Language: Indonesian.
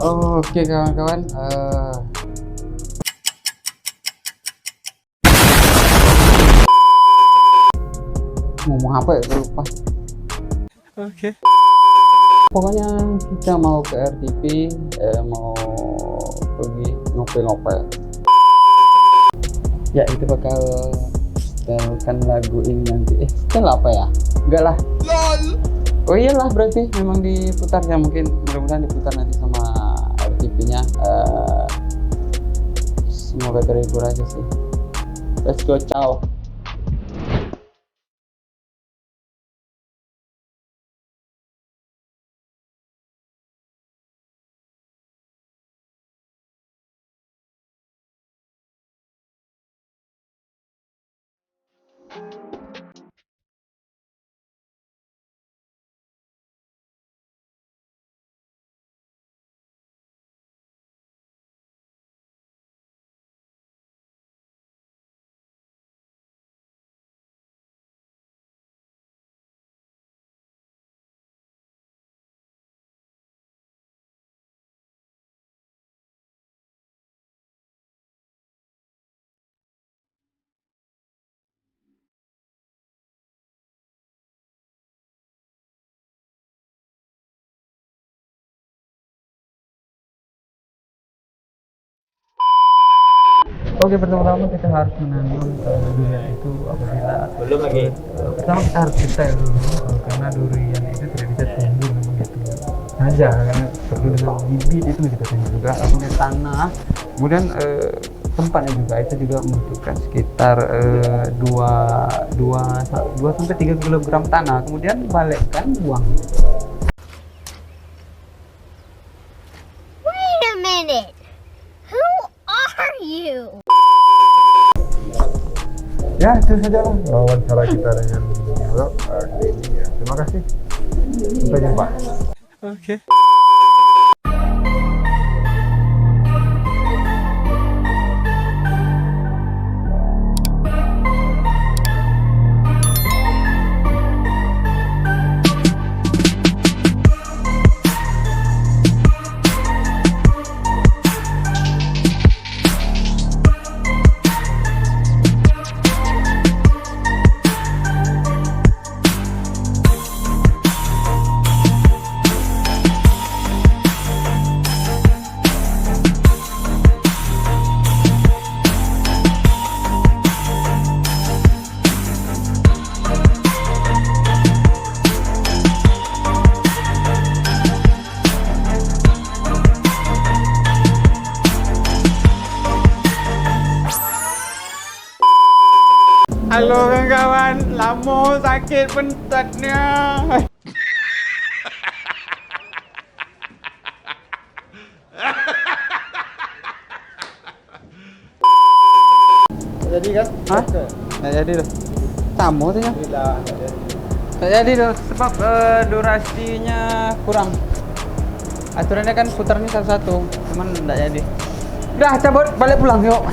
Oke kawan-kawan, ngomong apa ya, gue lupa. Oke. Pokoknya kita mau ke RTP, mau pergi ngopel-ngopel. Ya itu bakal setelkan lagu ini nanti. Setel apa ya? Enggak lah. LOL. Oh iyalah, berarti memang diputar ya, mungkin mudah-mudahan diputar nanti sama RTP-nya. Semoga terhibur aja sih. Let's go, ciao. Oke, pertama-tama kita harus menanam durian itu apabila Belum lagi. pertama kita harus detail dulu, karena durian itu tidak bisa tumbuh memang gitu saja, karena perlu dengan bibit itu kita tumbuh juga, kemudian tanah, kemudian tempatnya juga itu juga membutuhkan sekitar 2 sampai 3 kilogram tanah, kemudian balikkan buang. Wait a minute. Who are you? Ya itu saja lah wawancara kita dengan Bro kali ini ya. Terima kasih, sampai jumpa. Oke. Halo kawan-kawan, lamo sakit bentatnya. Jadi kan? Hah? Nggak jadi loh. Tamu tuh ya? Alhamdulillah. Nggak jadi loh, sebab durasinya kurang. Aturannya kan putarnya satu-satu, cuman nggak jadi. Udah cabut, balik pulang yuk.